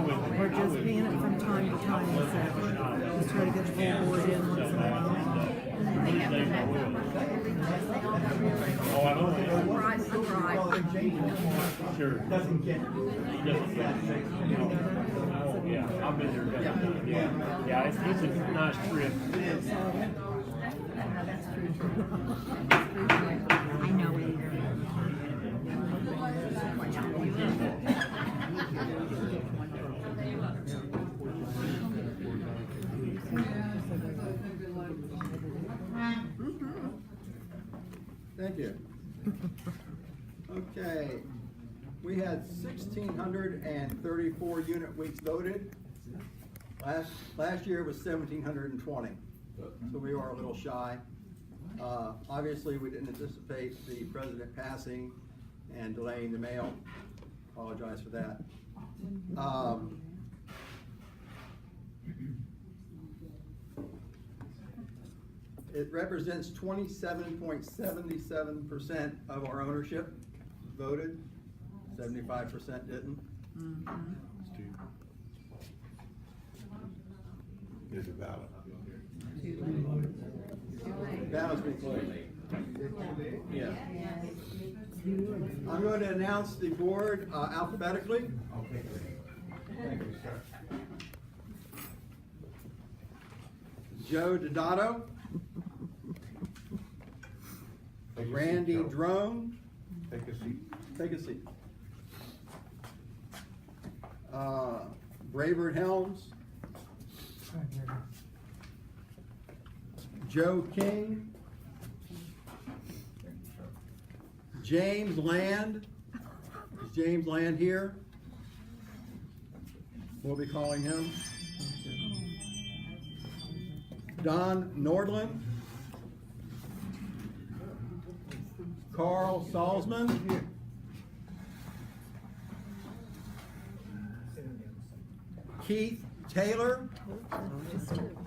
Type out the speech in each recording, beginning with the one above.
or just being it from time to time, so just try to get the full board in once in a while. Oh, I know. Right, right. Sure. Doesn't get. Oh, yeah, I've been there. Yeah, it's a nice trip. I know it. Thank you. Okay, we had 1,634 unit weeks voted. Last year was 1,720, so we are a little shy. Obviously, we didn't anticipate the president passing and delaying the mail. Apologize for that. It represents 27.77% of our ownership voted. 75% didn't. Is it valid? Balance be closed. Yeah. I'm going to announce the board alphabetically. Thank you, sir. Joe Donato. Randy Drone. Take a seat. Take a seat. Bravard Helms. Joe King. James Land. Is James Land here? We'll be calling him. Don Nordland. Carl Salzman. Keith Taylor.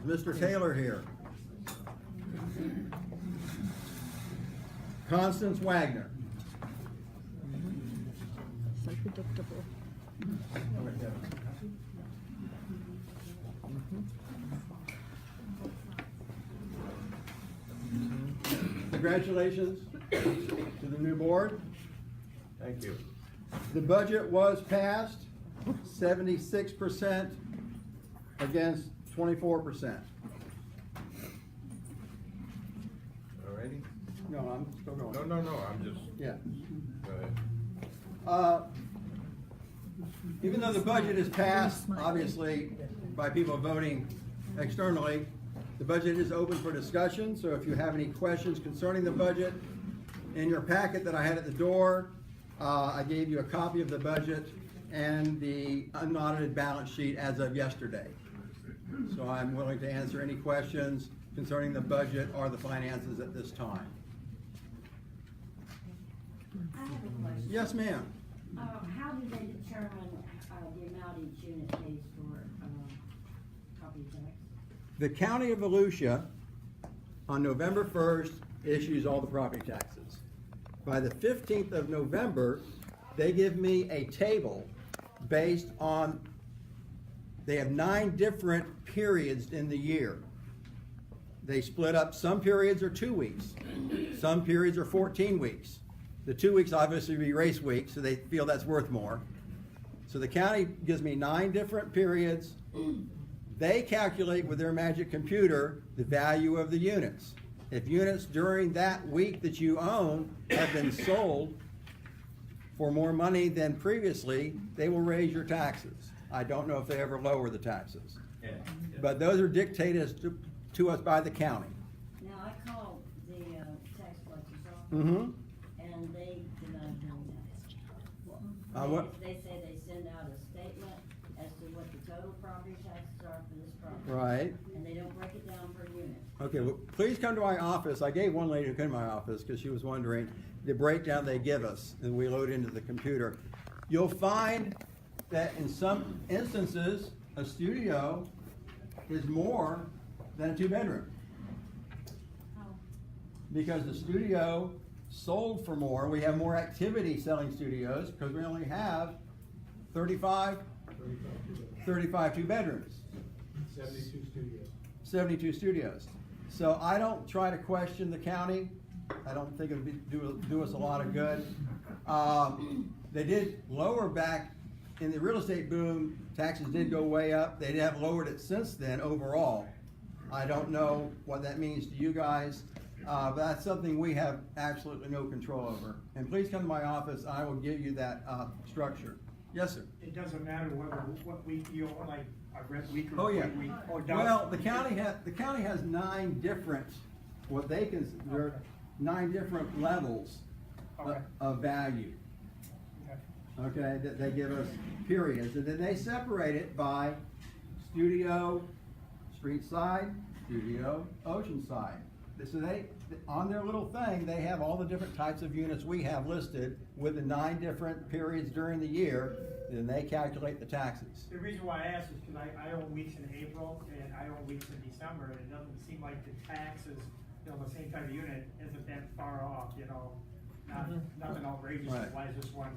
Mr. Taylor here. Constance Wagner. So predictable. Congratulations to the new board. Thank you. The budget was passed, 76% against 24%. Alrighty? No, I'm still going. No, I'm just, Yeah. go ahead. Even though the budget is passed, obviously, by people voting externally, the budget is open for discussion, so if you have any questions concerning the budget, in your packet that I had at the door, I gave you a copy of the budget and the unaudited balance sheet as of yesterday. So I'm willing to answer any questions concerning the budget or the finances at this time. I have a question. Yes, ma'am. How do they determine, the amount each unit pays for, property tax? The County of Volusia, on November 1st, issues all the property taxes. By the 15th of November, they give me a table based on, they have 9 different periods in the year. They split up, some periods are 2 weeks, some periods are 14 weeks. The 2 weeks obviously be race week, so they feel that's worth more. So the county gives me 9 different periods. They calculate with their magic computer the value of the units. If units during that week that you own have been sold for more money than previously, they will raise your taxes. I don't know if they ever lower the taxes. But those are dictated to us by the county. Now, I called the, tax collector's office. Mm-hmm. And they denied doing that. What? They say they send out a statement as to what the total property taxes are for this property. Right. And they don't break it down per unit. Okay, well, please come to my office. I gave one lady who came to my office because she was wondering the breakdown they give us, and we load into the computer. You'll find that in some instances, a studio is more than a 2-bedroom. Because the studio sold for more. We have more activity selling studios because we only have 35 35 two-bedrooms. 72 studios. 72 studios. So I don't try to question the county. I don't think it would do us a lot of good. They did lower back in the real estate boom, taxes did go way up. They have lowered it since then overall. I don't know what that means to you guys, but that's something we have absolutely no control over. And please come to my office, I will give you that structure. Yes, sir. It doesn't matter what week you are, like a red week or Oh, yeah. a week, or does? Well, the county has 9 different, what they consider, 9 different levels Okay. of value. Okay, that they give us periods, and then they separate it by studio, street side, studio, ocean side. So they, on their little thing, they have all the different types of units we have listed with the 9 different periods during the year, then they calculate the taxes. The reason why I asked is because I own weeks in April and I own weeks in December, and it doesn't seem like the taxes, the same type of unit isn't that far off, nothing outrageous, Right. why is this one?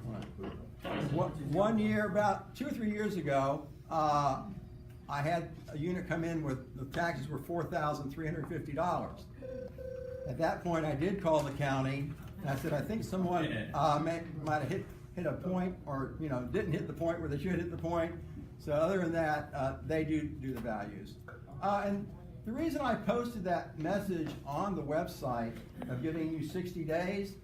One year, about 2 or 3 years ago, I had a unit come in with, the taxes were $4,350. At that point, I did call the county, and I said, I think someone, might have hit a point, or, didn't hit the point where they should hit the point. So other than that, they do the values. And the reason I posted that message on the website of giving you 60 days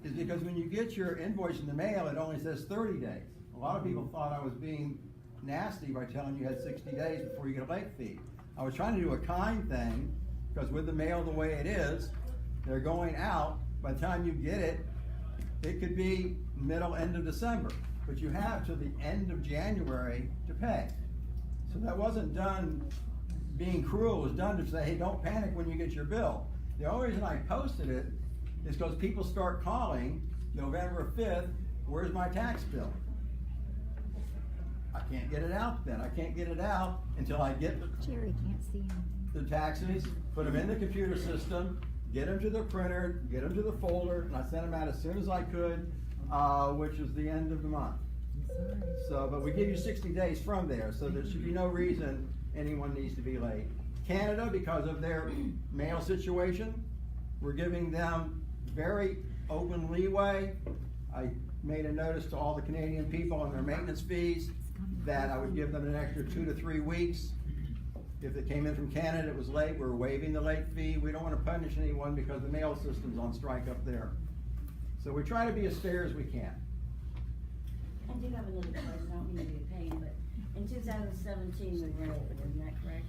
is because when you get your invoice in the mail, it only says 30 days. A lot of people thought I was being nasty by telling you had 60 days before you get a late fee. I was trying to do a kind thing, because with the mail the way it is, they're going out. By the time you get it, it could be end of December, but you have till the end of January to pay. So that wasn't done being cruel, it was done to say, hey, don't panic when you get your bill. The only reason I posted it is because people start calling November 5th, where's my tax bill? I can't get it out then. I can't get it out until I get Jerry can't see him. the taxes, put them in the computer system, get them to the printer, get them to the folder, and I sent them out as soon as I could, which is the end of the month. So, but we give you 60 days from there, so there should be no reason anyone needs to be late. Canada, because of their mail situation, we're giving them very open leeway. I made a notice to all the Canadian people on their maintenance fees that I would give them an extra 2 to 3 weeks. If it came in from Canada, it was late, we're waiving the late fee. We don't want to punish anyone because the mail system's on strike up there. So we try to be as fair as we can. I do have another question, I don't mean to be a pain, but in 2017, we were open, isn't that correct?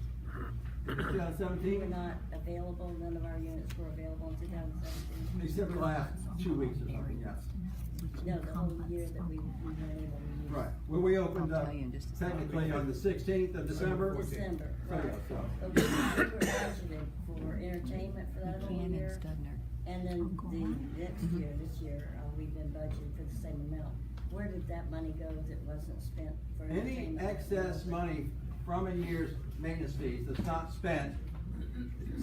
We 2017, were not available, none of our units were available in 2017? except the last 2 weeks or something, yes. No, the whole year that we weren't able to use. Right, well, we opened I'll up tell you in just a second. technically on the 16th of December. December, So, right. yeah, so. But we were budgeted for entertainment for that whole Jan and year. Studner. And then the next year, this year, we've been budgeted for the same amount. Where did that money go if it wasn't spent for Any entertainment? excess money from a year's maintenance fees that's not spent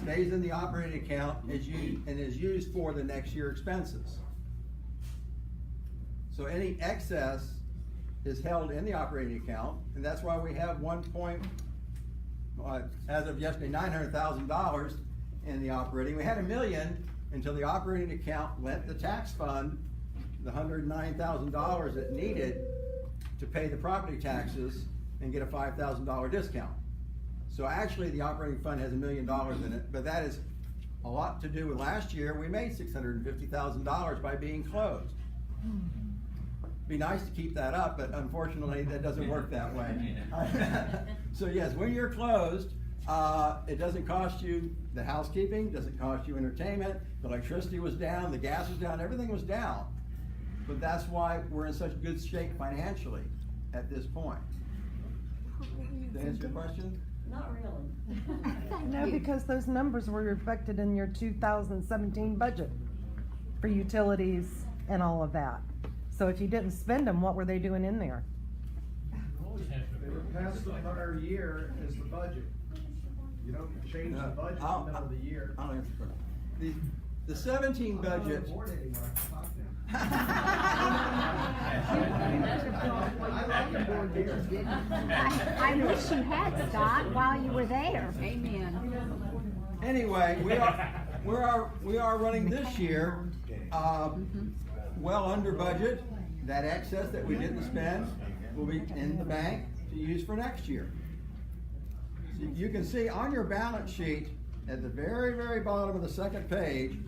stays in the operating account and is used for the next year expenses. So any excess is held in the operating account, and that's why we have as of yesterday, $900,000 in the operating. We had $1 million until the operating account lent the tax fund the $109,000 it needed to pay the property taxes and get a $5,000 discount. So actually, the operating fund has $1 million in it, but that is a lot to do with last year. We made $650,000 by being closed. Be nice to keep that up, but unfortunately, that doesn't work that way. So yes, when you're closed, it doesn't cost you the housekeeping, doesn't cost you entertainment, the electricity was down, the gas was down, everything was down. But that's why we're in such good shape financially at this point. To answer your question? Not really. No, because those numbers were reflected in your 2017 budget for utilities and all of that. So if you didn't spend them, what were they doing in there? They were past the prior year as the budget. You don't change the budget in the middle of the year. I'll answer the question. The 17 budget, I'm not on the board anymore. Talk I wish you had, Scott, while you were there. Amen. Anyway, we are running this year, well under budget. That excess that we didn't spend will be in the bank to use for next year. So you can see on your balance sheet, at the very, very bottom of the second page,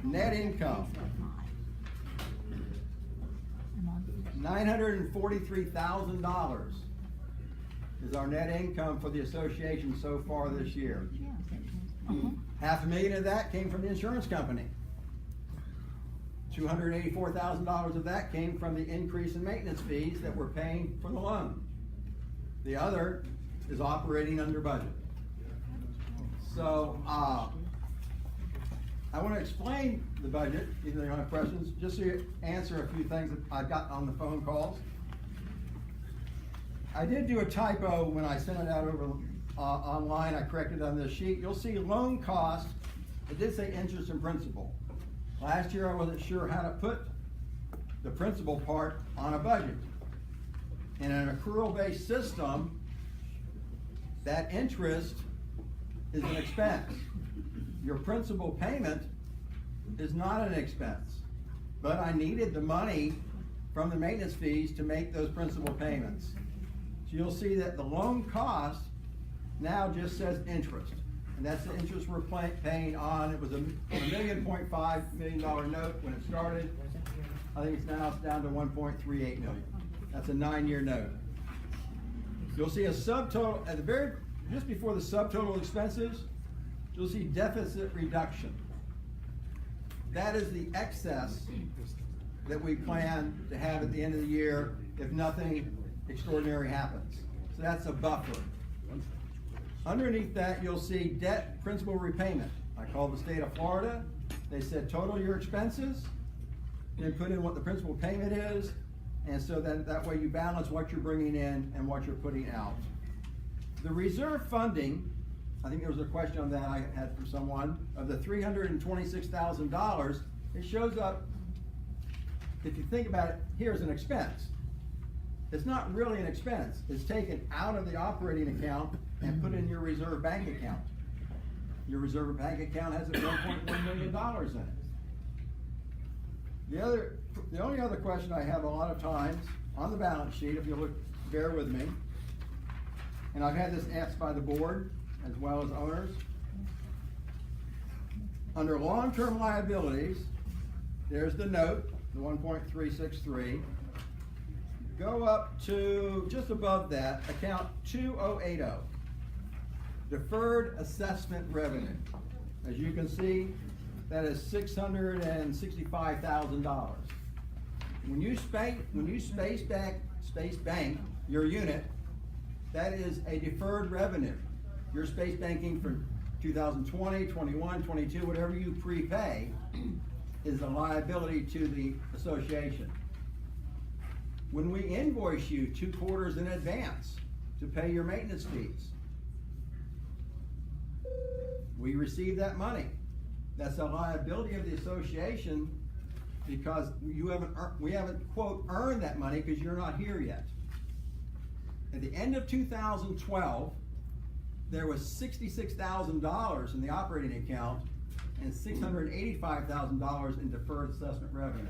net income. $943,000 is our net income for the association so far this year. $500,000 of that came from the insurance company. $284,000 of that came from the increase in maintenance fees that we're paying for the loan. The other is operating under budget. So, I want to explain the budget, if you have questions, just to answer a few things that I got on the phone calls. I did do a typo when I sent it out over online. I corrected on this sheet. You'll see loan cost. It did say interest and principal. Last year I wasn't sure how to put the principal part on a budget. In an accrual-based system, that interest is an expense. Your principal payment is not an expense, but I needed the money from the maintenance fees to make those principal payments. So you'll see that the loan cost now just says interest, and that's the interest we're paying on. It was a $1.5 million note when it started. I think it's now down to 1.38 million. That's a 9-year note. You'll see a subtotal at the very, just before the subtotal expenses, you'll see deficit reduction. That is the excess that we plan to have at the end of the year if nothing extraordinary happens. So that's a buffer. Underneath that, you'll see debt principal repayment. I called the state of Florida. They said total your expenses, then put in what the principal payment is, and so that way you balance what you're bringing in and what you're putting out. The reserve funding, I think there was a question on that I had from someone, of the $326,000, it shows up, if you think about it, here's an expense. It's not really an expense. It's taken out of the operating account and put in your reserve bank account. Your reserve bank account has $1.1 million in it. The only other question I have a lot of times on the balance sheet, if you'll look, bear with me, and I've had this asked by the board as well as owners. Under long-term liabilities, there's the note, the 1.363. Go up to just above that, account 2080, deferred assessment revenue. As you can see, that is $665,000. When you space bank your unit, that is a deferred revenue. Your space banking for 2020, 21, 22, whatever you prepay, is a liability to the association. When we invoice you 2 quarters in advance to pay your maintenance fees, we receive that money. That's a liability of the association because we haven't, quote, earned that money because you're not here yet. At the end of 2012, there was $66,000 in the operating account and $685,000 in deferred assessment revenue.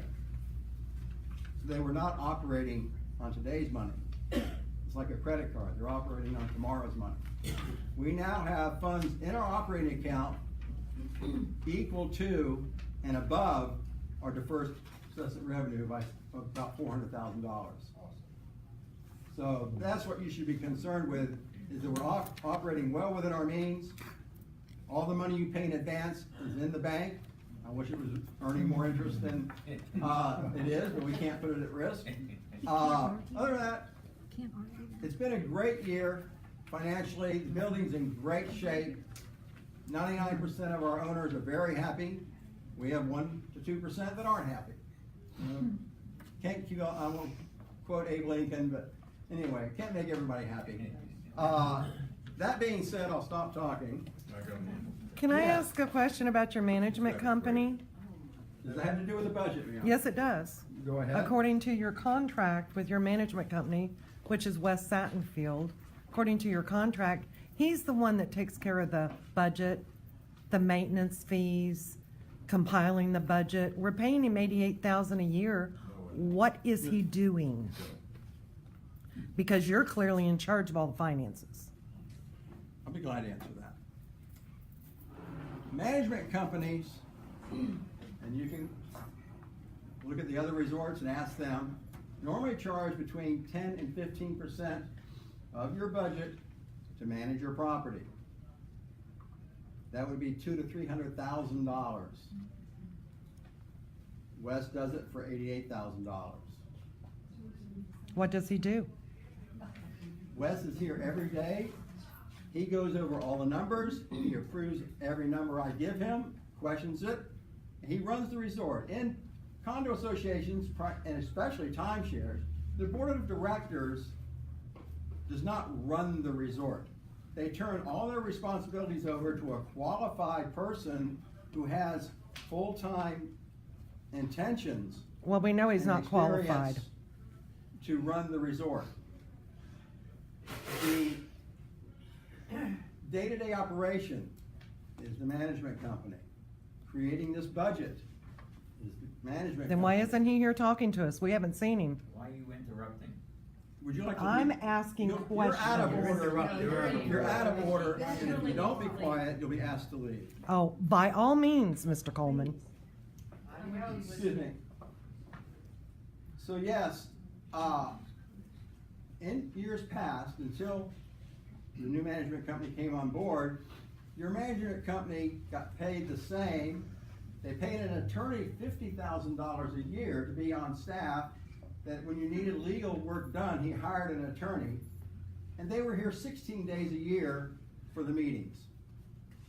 So they were not operating on today's money. It's like a credit card. They're operating on tomorrow's money. We now have funds in our operating account equal to and above our deferred assessment revenue by about $400,000. So that's what you should be concerned with, is that we're operating well within our means. All the money you pay in advance is in the bank. I wish it was earning more interest than it is, but we can't put it at risk. Other than that, it's been a great year financially. The building's in great shape. 99% of our owners are very happy. We have 1 to 2% that aren't happy. Can't keep, I won't quote Abe Lincoln, but anyway, can't make everybody happy. That being said, I'll stop talking. Can I ask a question about your management company? Does that have to do with the budget, Leon? Yes, it does. Go ahead. According to your contract with your management company, which is West Sattenfield, according to your contract, he's the one that takes care of the budget, the maintenance fees, compiling the budget. We're paying him $88,000 a year. What is he doing? Because you're clearly in charge of all the finances. I'll be glad to answer that. Management companies, and you can look at the other resorts and ask them, normally charge between 10 and 15% of your budget to manage your property. That would be $200,000 to $300,000. Wes does it for $88,000. What does he do? Wes is here every day. He goes over all the numbers. He approves every number I give him, questions it. He runs the resort. In condo associations, and especially timeshares, the board of directors does not run the resort. They turn all their responsibilities over to a qualified person who has full-time intentions. Well, we know he's and not qualified. experience to run the resort. The day-to-day operation is the management company. Creating this budget is the management Then why company. isn't he here talking to us? We haven't seen him. Why are you interrupting? Would you like to? I'm asking You're out of questions. order. You're out of order, and if you don't be quiet, you'll be asked to leave. Oh, by all means, Mr. Coleman. Excuse me. So yes, in years past, until the new management company came on board, your management company got paid the same. They paid an attorney $50,000 a year to be on staff, that when you needed legal work done, he hired an attorney. And they were here 16 days a year for the meetings.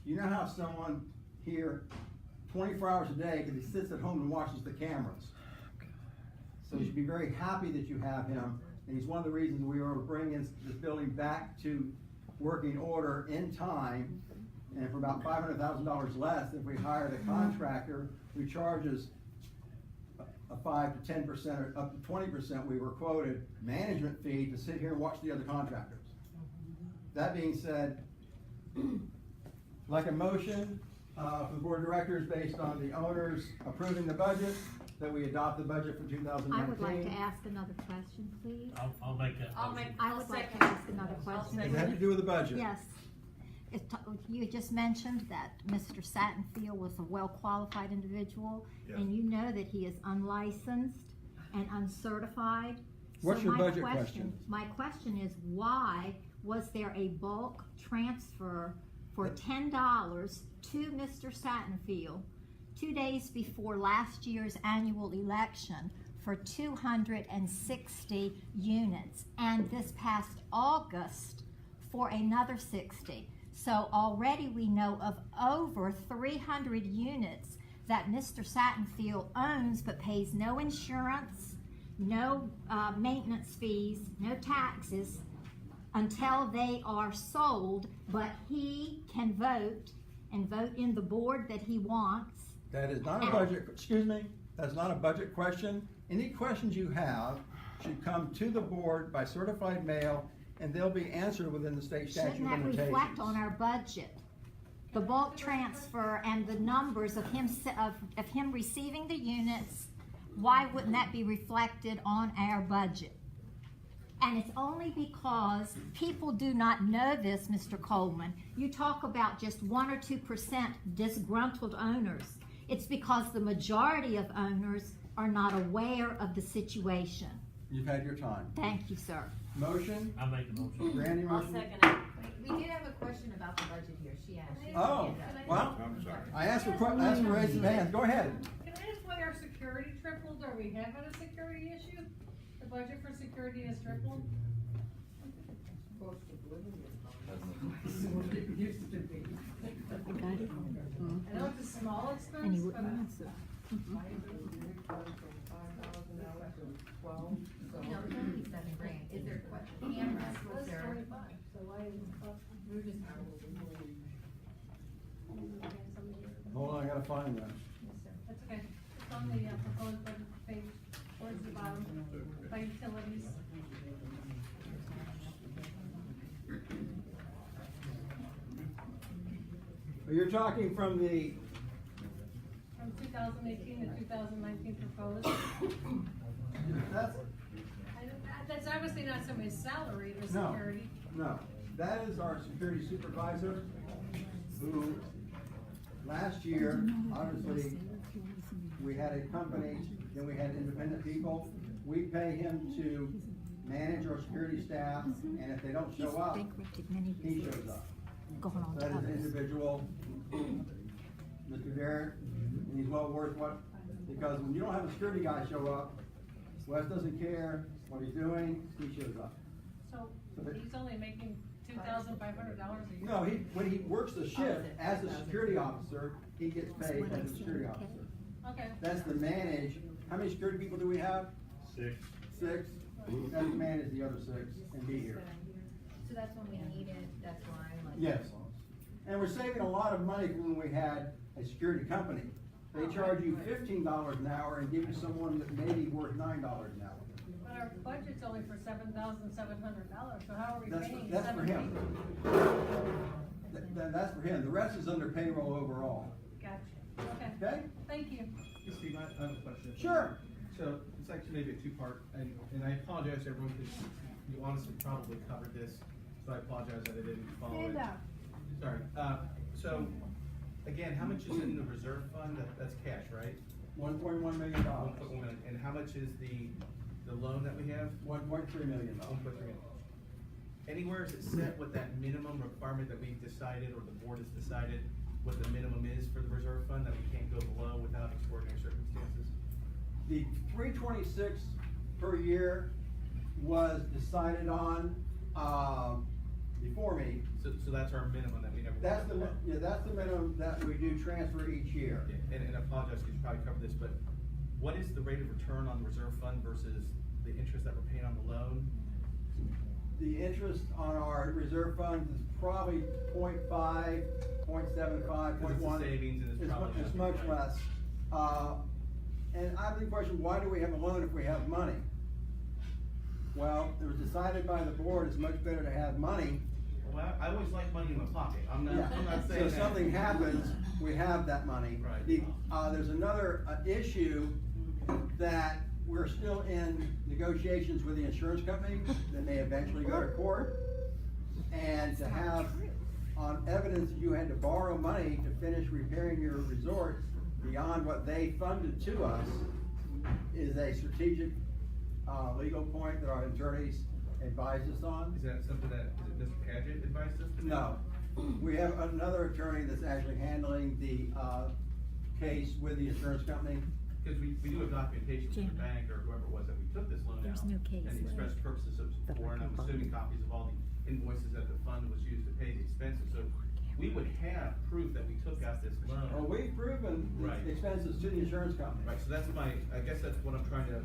You know how someone here 24 hours a day, because he sits at home and watches the cameras. So you should be very happy that you have him, and he's one of the reasons we are bringing this building back to working order in time, and for about $500,000 less, if we hired a contractor who charges a 5 to 10% or up to 20%, we were quoted, management fee to sit here and watch the other contractors. That being said, like a motion for the board of directors based on the owners approving the budget, that we adopt the budget for 2019. I would like to ask another question, please. I'll make that. I would like to ask another question. Does it have to do with the budget? Yes. You just mentioned that Mr. Sattenfield was a well-qualified individual, Yes. and you know that he is unlicensed and uncertified. What's So your my budget question? My question is, why was there a bulk transfer for $10 to Mr. Sattenfield 2 days before last year's annual election for 260 units, and this past August for another 60? So already we know of over 300 units that Mr. Sattenfield owns but pays no insurance, no maintenance fees, no taxes until they are sold, but he can vote and vote in the board that he wants. That is not a budget, excuse me, that's not a budget question. Any questions you have should come to the board by certified mail, and they'll be answered within the state statute Shouldn't that limitations. reflect on our budget? The bulk transfer and the numbers of him, of him receiving the units, why wouldn't that be reflected on our budget? And it's only because people do not know this, Mr. Coleman. You talk about just 1 or 2% disgruntled owners. It's because the majority of owners are not aware of the situation. You've had your time. Thank you, sir. Motion, I'll make the motion. Randy, I'll motion? second it. We did have a question about the budget here, she asked. Oh, well, I'm sorry. I asked for raising hands, go ahead. Can I ask why our security tripled? Are we having a security issue? The budget for security has tripled? I know it's a small expense, And he but. wouldn't answer. You know, it's only $7,000. Is there cameras, was there? We're just. Hold on, I gotta find that. That's okay. on the proposed budget page towards the bottom, by utilities. You're talking from the, From 2018 to 2019 proposed. that's, That's obviously not somebody's salary or No. security. no, that is our security supervisor, who, last year, obviously, we had a company, then we had independent people. We pay him to manage our security staff, and if they don't show up, he shows up. Going on That is to an others. individual, Mr. Derek, and he's well worth what, because when you don't have a security guy show up, Wes doesn't care what he's doing, he shows up. So So they- he's only making $2,500 a year. No, when he works the shift as a security officer, he gets paid as a security officer. Okay. That's the manage, how many security people do we have? 6. 6, that's to manage the other 6 and be here. So that's when we need it, that's why, like. Yes, and we're saving a lot of money from when we had a security company. They charge you $15 an hour and give you someone that may be worth $9 an hour. But our budget's only for $7,700, so how are we That's, paying that's for him. That's for him, the rest is under payroll overall, Gotcha, okay, okay? thank you. Hey, Steve, I have a question. Sure. So, it's actually maybe a two-part, and I apologize to everyone, because you honestly probably covered this, so I apologize that I didn't follow it. Sorry, so, again, how much is in the reserve fund? That's cash, right? $1.1 million. 1.1 million. And how much is the loan that we have? $1.3 million. 1.3 million. Anywhere is it set what that minimum requirement that we've decided, or the board has decided, what the minimum is for the reserve fund, that we can't go below without extraordinary circumstances? The $326 per year was decided on, before me. So that's our minimum that we never. That's the minimum that we do transfer each year. Yeah, and I apologize, because you probably covered this, but what is the rate of return on the reserve fund versus the interest that we're paying on the loan? The interest on our reserve funds is probably 0.5, 0.75, 'Cause it's a 0.1. savings and it's probably It's nothing, much right? less. And I have the question, why do we have a loan if we have money? Well, it was decided by the board, it's much better to have money. Well, I always like money in my pocket, I'm not Yeah. saying So that. if something happens, we have that money. Right. There's another issue that we're still in negotiations with the insurance company, that may eventually go to court. And to have on evidence that you had to borrow money to finish repairing your resort beyond what they funded to us is a strategic, legal point that our attorneys advised us on. Is that something that Mr. Paget advised us to do? No, we have another attorney that's actually handling the, case with the insurance company. Because we do have documentation from the Jim. bank or whoever it was that we took this loan out. There's no case And the express left. purposes of, That for, and I'm we can assuming borrow. copies of all the invoices that the fund was used to pay the expenses, so we would have proof that we took out this loan. Well, we've proven Right. the expenses to the insurance company. Right, so that's I guess that's what I'm trying to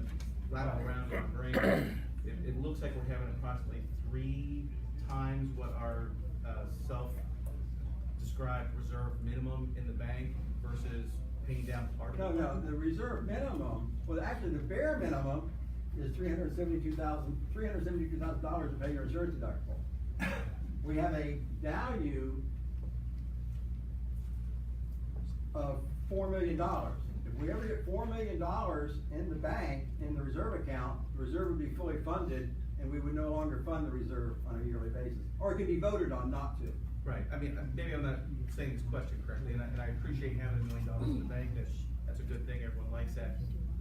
rattle around in my brain. It looks like we're having approximately 3 times what our, self-described reserve minimum in the bank versus paying down part of it. No, the reserve minimum, well, actually, the bare minimum is $372,000 to pay your insurance deductible. We have a value of $4 million. If we ever get $4 million in the bank, in the reserve account, the reserve would be fully funded, and we would no longer fund the reserve on a yearly basis. Or it could be voted on not to. Right, I mean, maybe I'm not saying this question correctly, and I appreciate having $1 million in the bank, that's a good thing, everyone likes that.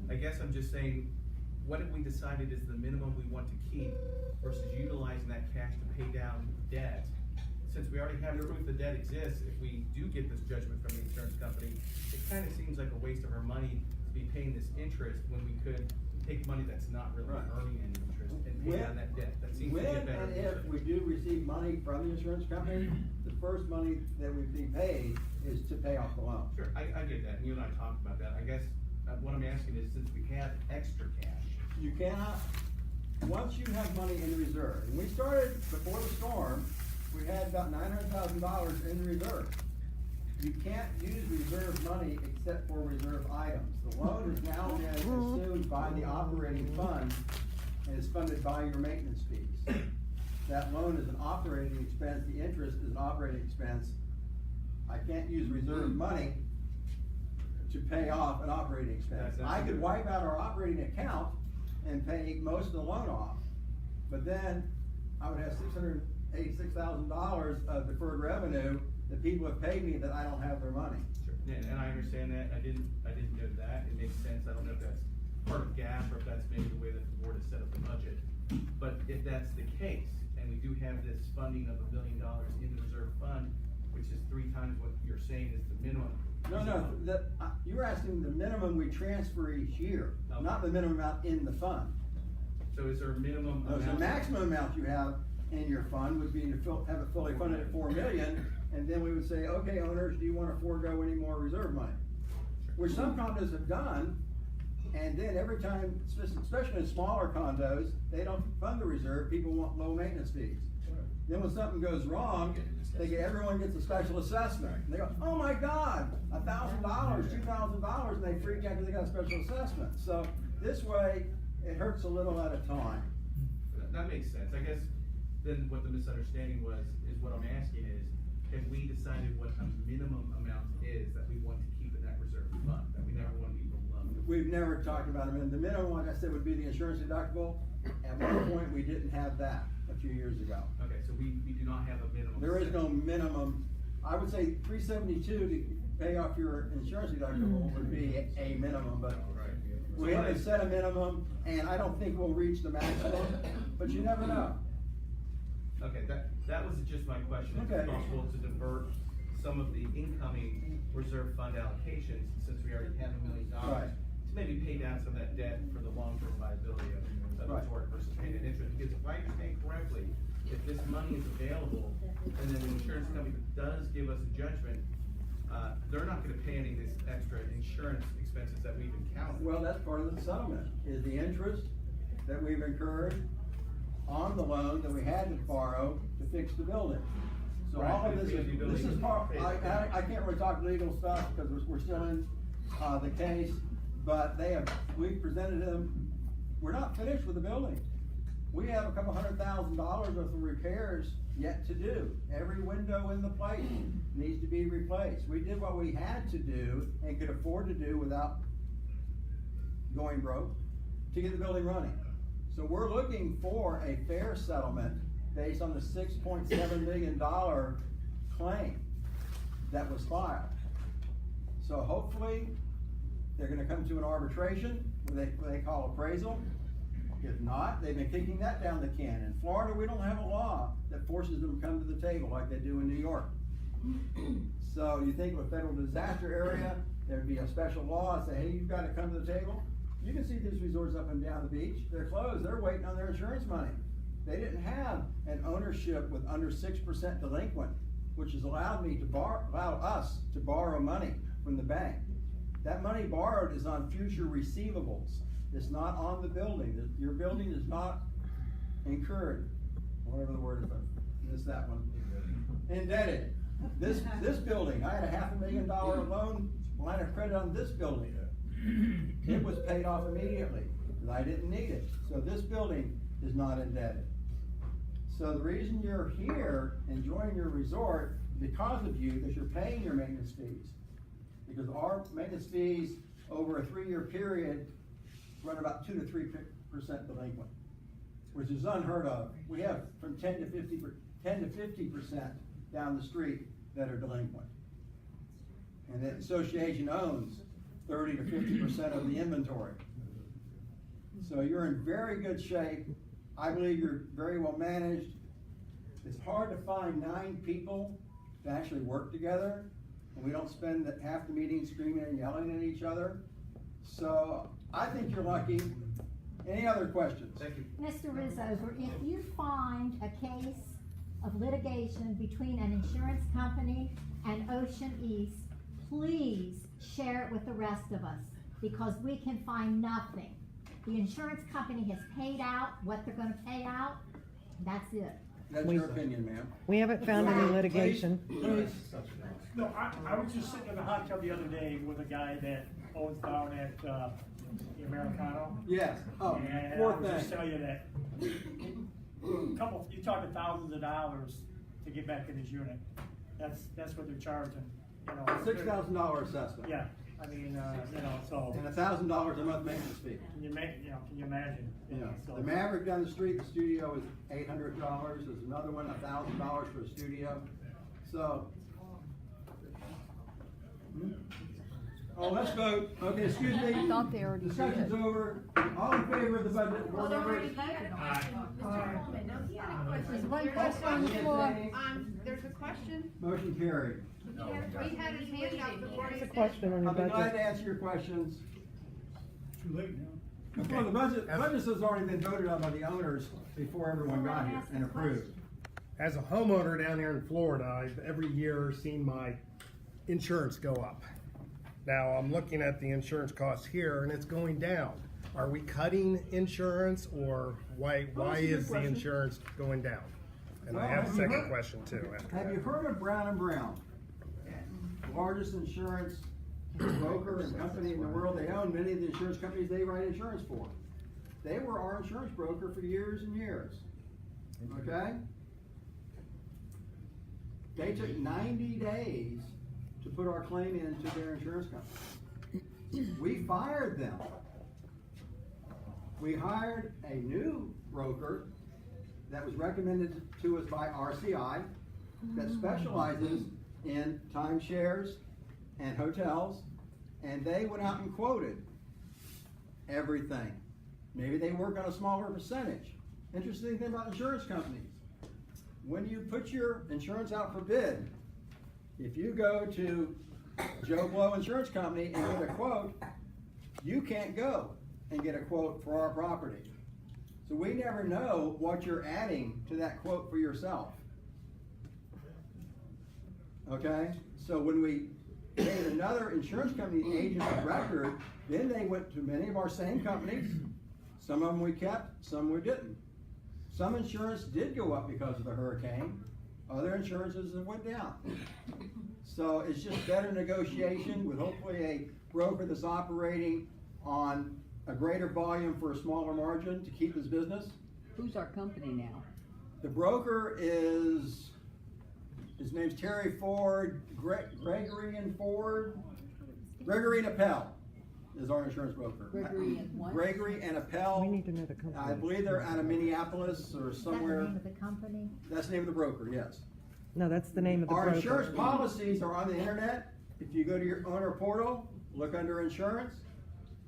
I guess I'm just saying, what have we decided is the minimum we want to keep versus utilizing that cash to pay down debt? Since we already have proof the debt exists, if we do get this judgment from the insurance company, it kinda seems like a waste of our money to be paying this interest when we could take money that's not really Right. earning any interest and pay When- down that debt, that seems to When be a better. and if we do receive money from the insurance company, the first money that would be paid is to pay off the loan. Sure, I get that, and you and I talked about that, I guess, what I'm asking is, since we have extra cash, You cannot, once you have money in reserve, and we started before the storm, we had about $900,000 in reserve. you can't use reserve money except for reserve items. The loan has now been assumed by the operating fund and is funded by your maintenance fees. That loan is an operating expense, the interest is an operating expense. I can't use reserve money to pay off an operating expense. I could wipe out our operating account and pay most of the loan off, but then I would have $686,000 of deferred revenue that people have paid me that I don't have their money. Sure. And I understand that, I didn't know that, it makes sense, I don't know if that's part of GAAP or if that's maybe the way that the board has set up the budget. But if that's the case, and we do have this funding of $1 million in the reserve fund, which is 3 times what you're saying is the minimum. No, you were asking the minimum we transfer each year, not the minimum amount in the fund. So is there a minimum No, amount? the maximum amount you have in your fund would be to have it fully funded at $4 million, and then we would say, okay, owners, do you wanna forego any more reserve money? Which some condos have done, and then every time, especially in smaller condos, they don't fund the reserve, people want low maintenance fees. Then when something goes wrong, everyone gets a special assessment. And they go, oh my God, $1,000, $2,000, and they freak out because they got a special assessment. So this way, it hurts a little at a time. That makes sense, I guess, then what the misunderstanding was, is what I'm asking is, have we decided what a minimum amount is that we want to keep in that reserve fund, that we never want to be below? We've never talked about a minimum. The minimum, like I said, would be the insurance deductible. At one point, we didn't have that a few years ago. Okay, so we do not have a minimum. There is no minimum. I would say $372 to pay off your insurance deductible would be a minimum, but Right. we haven't set a minimum, and I don't think we'll reach the maximum, but you never know. Okay, that was just my question. Is Okay. it possible to divert some of the incoming reserve fund allocations, since we already have $1 million, Right. to maybe pay down some of that debt for the long-term liability of Right. the tort versus paying an interest? Because if I understand correctly, if this money is available, and then the insurance company does give us a judgment, they're not gonna pay any of this extra insurance expenses that we've encountered. Well, that's part of the settlement, is the interest that we've incurred on the loan that we had to borrow to fix the building. So all of this is part, I can't really talk legal stuff because we're still in, the case, but we've presented them, we're not finished with the building. We have a couple $100,000 worth of repairs yet to do. Every window in the place needs to be replaced. We did what we had to do and could afford to do without going broke to get the building running. So we're looking for a fair settlement based on the $6.7 million claim that was filed. So hopefully, they're gonna come to an arbitration, what they call appraisal. If not, they've been kicking that down the can. In Florida, we don't have a law that forces them to come to the table like they do in New York. So you think of a federal disaster area, there'd be a special law and say, hey, you've gotta come to the table. You can see these resorts up and down the beach, they're closed, they're waiting on their insurance money. They didn't have an ownership with under 6% delinquent, which has allowed us to borrow money from the bank. That money borrowed is on future receivables. It's not on the building. Your building is not incurred, whatever the word is, I missed that one. Indebted. This building, I had a $500,000 loan line of credit on this building. It was paid off immediately, because I didn't need it. So this building is not indebted. So the reason you're here enjoying your resort, because of you, because you're paying your maintenance fees. Because our maintenance fees over a 3-year period run about 2 to 3% delinquent, which is unheard of. We have from 10 to 50% down the street that are delinquent. And the association owns 30 to 50% of the inventory. So you're in very good shape. I believe you're very well managed. It's hard to find 9 people to actually work together, and we don't spend half the meeting screaming and yelling at each other. So I think you're lucky. Any other questions? Thank you. Mr. Rizover, if you find a case of litigation between an insurance company and Ocean East, please share it with the rest of us, because we can find nothing. The insurance company has paid out what they're gonna pay out, that's it. That's your opinion, ma'am. We haven't found any litigation. Please, No, I was just sitting in the hot tub the other day with a guy that owns down at, the Americano. Yes, oh, And I poor would just thing. tell you that, you're talking thousands of dollars to get back in his unit. That's what they're charging, you know. $6,000 assessment. Yeah, I mean, you know, so, And $1,000 a month maintenance fee. can you imagine? You know, So- the Maverick down the street, the studio is $800, there's another one, $1,000 for a studio, so. Oh, let's vote, okay, excuse me. I thought they already Discussion's did. over, all in favor of the budget, board members? There's one question on the floor. There's a question. Motion carried. He had his hand up before he It's a said. question on your I'll be glad budget. to answer your questions. Too late now. Well, the budget has already been voted on by the owners before everyone got here and approved. As a homeowner down here in Florida, I've every year seen my insurance go up. Now, I'm looking at the insurance costs here and it's going down. Are we cutting insurance or why that's a good is the question. insurance going down? And I Well, have a have you second heard- question too after Have that. you heard of Brown and Brown? The largest insurance broker and company in the world. They own many of the insurance companies they write insurance for. They were our insurance broker for years and years. Okay? They took 90 days to put our claim into their insurance company. We fired them. We hired a new broker that was recommended to us by RCI that specializes in timeshares and hotels, and they went out and quoted everything. Maybe they work on a smaller percentage. Interesting thing about insurance companies. When you put your insurance out for bid, if you go to Joe Blow Insurance Company and get a quote, you can't go and get a quote for our property. So we never know what you're adding to that quote for yourself. Okay, so when we made another insurance company agent of record, then they went to many of our same companies. Some of them we kept, some we didn't. Some insurance did go up because of the hurricane, other insurances that went down. So it's just better negotiation with hopefully a broker that's operating on a greater volume for a smaller margin to keep his business. Who's our company now? The broker is, his name's Terry Ford, Gregory and Ford, Gregory and Appel is our insurance broker. Gregory and what? Gregory and Appel. We need to know the company. I believe they're out of Minneapolis or somewhere. Is that the name of the company? That's the name of the broker, yes. No, that's the name of the Our broker. insurance policies are on the internet. If you go to your owner portal, look under insurance,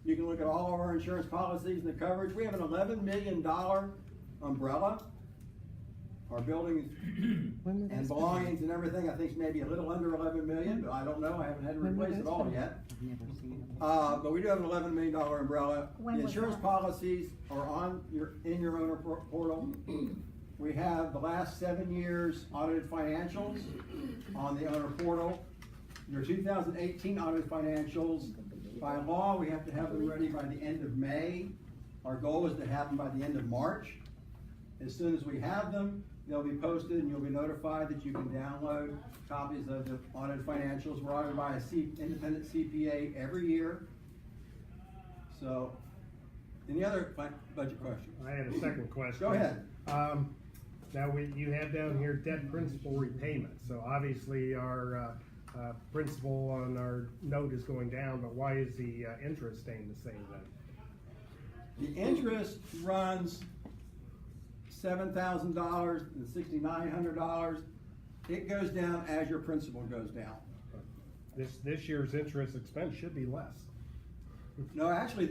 you can look at all of our insurance policies and the coverage. We have an $11 million umbrella. Our buildings When were and those belongings and everything, I think is maybe a little under 11 million, but I don't know, I haven't had to When were replace it those all put in? yet. I've never seen them. But we do have an $11 million umbrella. When The was insurance that? policies are in your owner portal. We have the last 7 years audited financials on the owner portal. Your 2018 audited financials, by law, we have to have them ready by the end of May. Our goal is to have them by the end of March. As soon as we have them, they'll be posted and you'll be notified that you can download copies of the audited financials. We're audited by an independent CPA every year. So, any other budget questions? I had a second question. Go ahead. Now, you have down here debt principal repayment, so obviously our principal on our note is going down, but why is the interest staying the same then? The interest runs $7,000 and $6,900. It goes down as your principal goes down. This year's interest expense should be less. No, actually,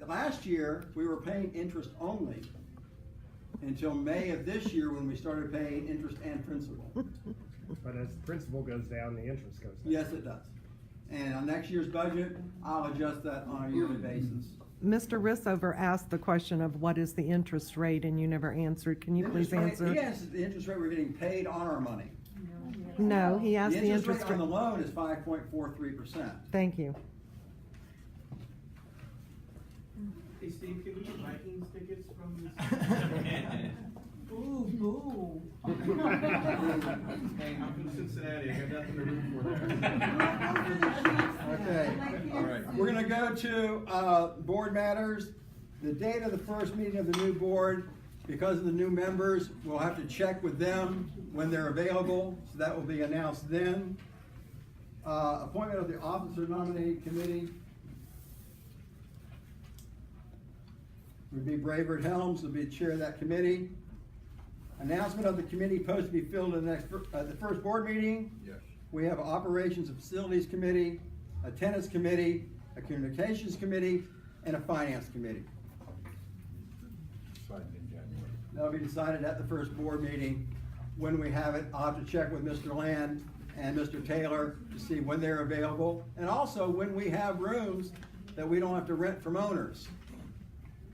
last year, we were paying interest only until May of this year when we started paying interest and principal. But as the principal goes down, the interest goes down. Yes, it does. And on next year's budget, I'll adjust that on a yearly basis. Mr. Rissover asked the question of what is the interest rate, and you never answered. Can you please answer? He answered the interest rate we're getting paid on our money. No, he asked The the interest interest rate on the rate. loan is 5.43%. Thank you. Hey Steve, can we get Vikings tickets from this? Ooh, boo. Hey, I'm from Cincinnati, I got nothing to root for there. Okay, All right. we're gonna go to, board matters. The date of the first meeting of the new board, because of the new members, we'll have to check with them when they're available, so that will be announced then. Appointment of the officer nominating committee. Would be Bravert Helms, will be chair of that committee. Announcement of the committee post to be filled in the next, the first board meeting. Yes. We have Operations and Facilities Committee, a Tennis Committee, a Communications Committee, and a Finance Committee. Decided in January. That'll be decided at the first board meeting. When we have it, I'll have to check with Mr. Land and Mr. Taylor to see when they're available, and also when we have rooms that we don't have to rent from owners.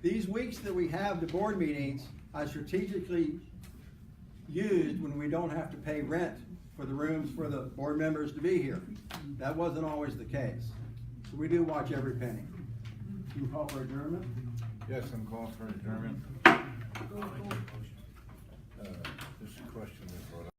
These weeks that we have the board meetings, I strategically used when we don't have to pay rent for the rooms for the board members to be here. That wasn't always the case. So we do watch every penny. You call for adjournment? Yes, I'm calling for adjournment. This question is